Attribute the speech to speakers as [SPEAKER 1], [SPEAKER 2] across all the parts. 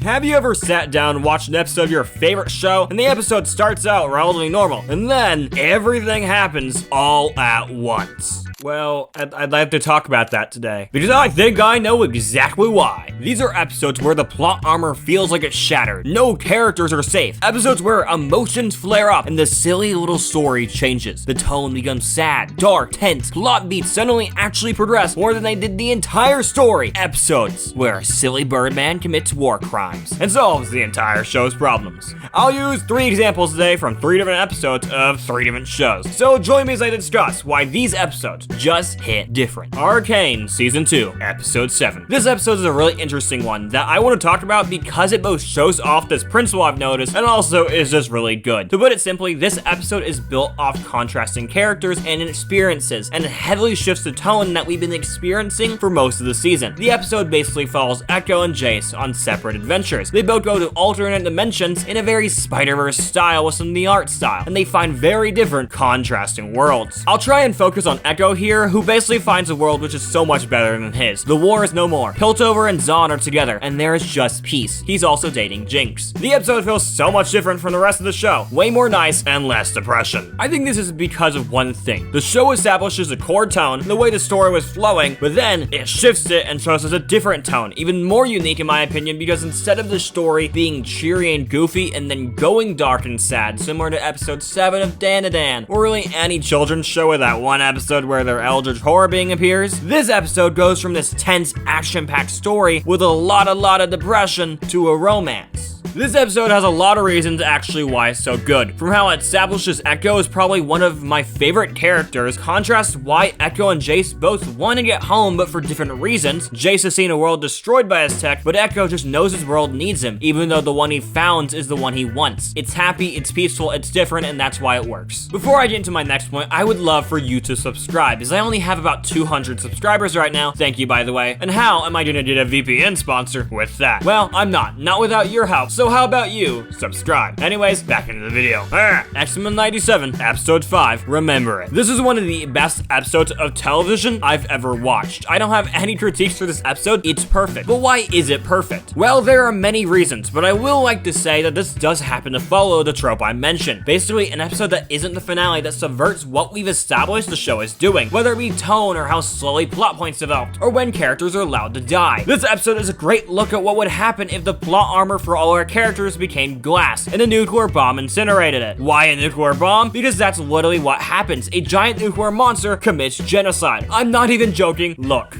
[SPEAKER 1] Have you ever sat down and watched an episode of your favorite show, and the episode starts out relatively normal, and then everything happens all at once? Well, I'd like to talk about that today, because I think I know exactly why. These are episodes where the plot armor feels like it's shattered, no characters are safe, episodes where emotions flare up and the silly little story changes. The tone becomes sad, dark, tense, plot beats suddenly actually progress more than they did the entire story. Episodes where a silly Birdman commits war crimes and solves the entire show's problems. I'll use 3 examples today from 3 different episodes of 3 different shows. So join me as I discuss why these episodes just hit different. Arcane Season 2, Episode 7. This episode is a really interesting one that I want to talk about because it both shows off this principle I've noticed and also is just really good. To put it simply, this episode is built off contrasting characters and experiences, and it heavily shifts the tone that we've been experiencing for most of the season. The episode basically follows Echo and Jace on separate adventures. They both go to alternate dimensions in a very Spider-Verse style with some of the art style, and they find very different contrasting worlds. I'll try and focus on Echo here, who basically finds a world which is so much better than his. The war is no more. Piltover and Zahn are together, and there is just peace. He's also dating Jinx. The episode feels so much different from the rest of the show. Way more nice and less depression. I think this is because of one thing. The show establishes a core tone, the way the story was flowing, but then it shifts it and shows us a different tone. Even more unique in my opinion, because instead of the story being cheery and goofy and then going dark and sad, similar to episode 7 of Dan-to-Dan, or really any children's show with that one episode where their Eldritch Horror being appears, this episode goes from this tense, action-packed story with a lot of depression to a romance. This episode has a lot of reasons actually why it's so good. From how it establishes Echo as probably one of my favorite characters, contrasts why Echo and Jace both want to get home but for different reasons. Jace has seen a world destroyed by his tech, but Echo just knows his world needs him, even though the one he found is the one he wants. It's happy, it's peaceful, it's different, and that's why it works. Before I get into my next point, I would love for you to subscribe, as I only have about 200 subscribers right now. Thank you, by the way. And how am I gonna get a VPN sponsor with that? Well, I'm not without your help. So how about you subscribe? Anyways, back into the video. X-Men 97, episode 5, Remember It. This is one of the best episodes of television I've ever watched. I don't have any critiques for this episode, it's perfect. But why is it perfect? Well, there are many reasons, but I will like to say that this does happen to follow the trope I mentioned. Basically, an episode that isn't the finale that subverts what we've established the show is doing, whether it be tone or how slowly plot points developed, or when characters are allowed to die. This episode is a great look at what would happen if the plot armor for all our characters became glass and a nuclear bomb incinerated it. Why a nuclear bomb? Because that's literally what happens. A giant nuclear monster commits genocide. I'm not even joking. Look.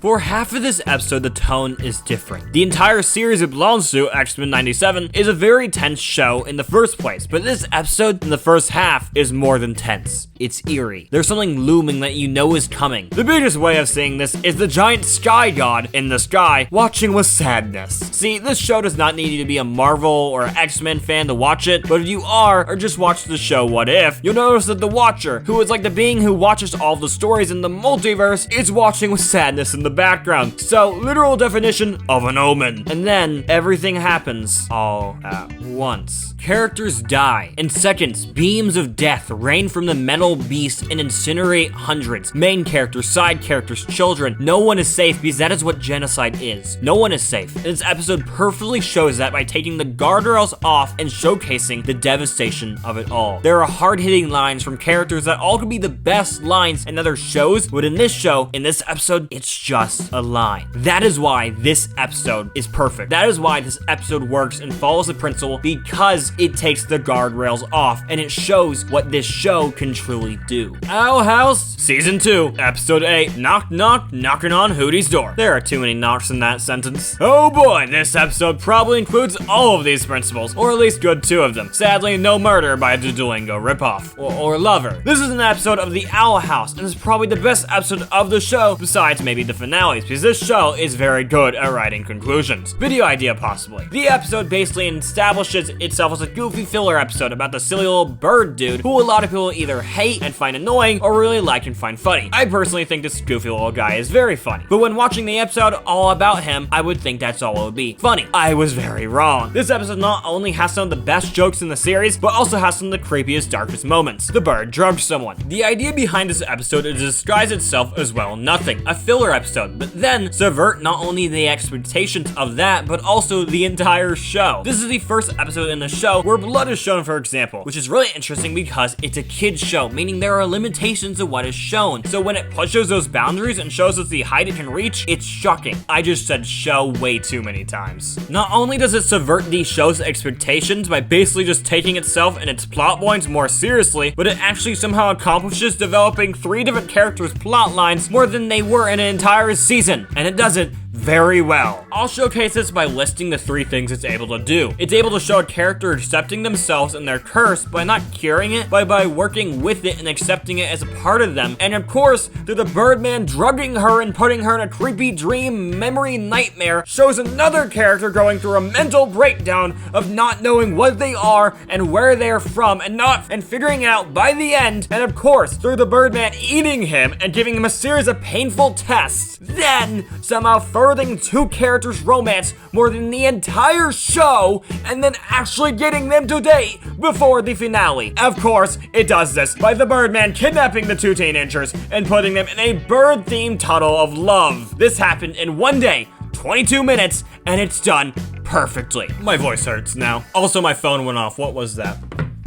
[SPEAKER 1] For half of this episode, the tone is different. The entire series it belongs to, X-Men 97, is a very tense show in the first place, but this episode in the first half is more than tense. It's eerie. There's something looming that you know is coming. The biggest way of seeing this is the giant sky god in the sky watching with sadness. See, this show does not need you to be a Marvel or X-Men fan to watch it, but if you are, or just watch the show What If, you'll notice that the Watcher, who is like the being who watches all the stories in the multiverse, is watching with sadness in the background. So, literal definition of an omen. And then, everything happens all at once. Characters die. In seconds, beams of death rain from the metal beast and incinerate hundreds. Main characters, side characters, children. No one is safe because that is what genocide is. No one is safe. And this episode perfectly shows that by taking the guardrails off and showcasing the devastation of it all. There are hard-hitting lines from characters that all could be the best lines in other shows, but in this show, in this episode, it's just a line. That is why this episode is perfect. That is why this episode works and follows the principle, because it takes the guardrails off and it shows what this show can truly do. Owl House Season 2, Episode 8, Knock Knock, Knocking on Hootie's Door. There are too many knocks in that sentence. Oh boy, this episode probably includes all of these principles, or at least good 2 of them. Sadly, no murder by a Duolingo ripoff, or lover. This is an episode of the Owl House, and it's probably the best episode of the show, besides maybe the finales, because this show is very good at writing conclusions. Video idea possibly. The episode basically establishes itself as a goofy filler episode about the silly little bird dude who a lot of people either hate and find annoying or really like and find funny. I personally think this goofy little guy is very funny, but when watching the episode all about him, I would think that's all it would be. Funny. I was very wrong. This episode not only has some of the best jokes in the series, but also has some of the creepiest, darkest moments. The bird drugged someone. The idea behind this episode is to disguise itself as well nothing. A filler episode episode, but then subvert not only the expectations of that, but also the entire show. This is the first episode in the show where blood is shown, for example, which is really interesting because it's a kid's show, meaning there are limitations of what is shown. So when it pushes those boundaries and shows us the height it can reach, it's shocking. I just said show way too many times. Not only does it subvert the show's expectations by basically just taking itself and its plot points more seriously, but it actually somehow accomplishes developing 3 different characters' plot lines more than they were in an entire season, and it does it very well. I'll showcase this by listing the 3 things it's able to do. It's able to show a character accepting themselves and their curse by not curing it, but by working with it and accepting it as a part of them. And of course, through the Birdman drugging her and putting her in a creepy dream memory nightmare, shows another character going through a mental breakdown of not knowing what they are and where they're from and figuring it out by the end. And of course, through the Birdman eating him and giving him a series of painful tests, then somehow furthering 2 characters' romance more than the entire show, and then actually getting them to date before the finale. Of course, it does this by the Birdman kidnapping the 2 teenagers and putting them in a bird-themed tunnel of love. This happened in 1 day, 22 minutes, and it's done perfectly. My voice hurts now. Also, my phone went off. What was that?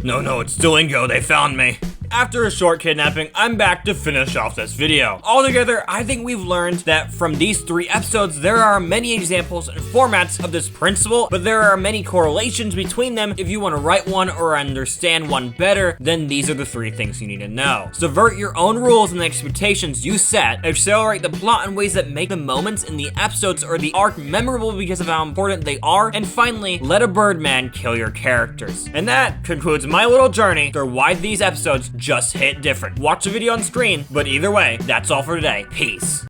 [SPEAKER 1] No, it's Duolingo. They found me. After a short kidnapping, I'm back to finish off this video. Altogether, I think we've learned that from these 3 episodes, there are many examples and formats of this principle, but there are many correlations between them. If you want to write one or understand one better, then these are the 3 things you need to know. Subvert your own rules and the expectations you set, accelerate the plot in ways that make the moments in the episodes or the arc memorable because of how important they are, and finally, let a Birdman kill your characters. And that concludes my little journey through why these episodes just hit different. Watch the video on screen, but either way, that's all for today. Peace.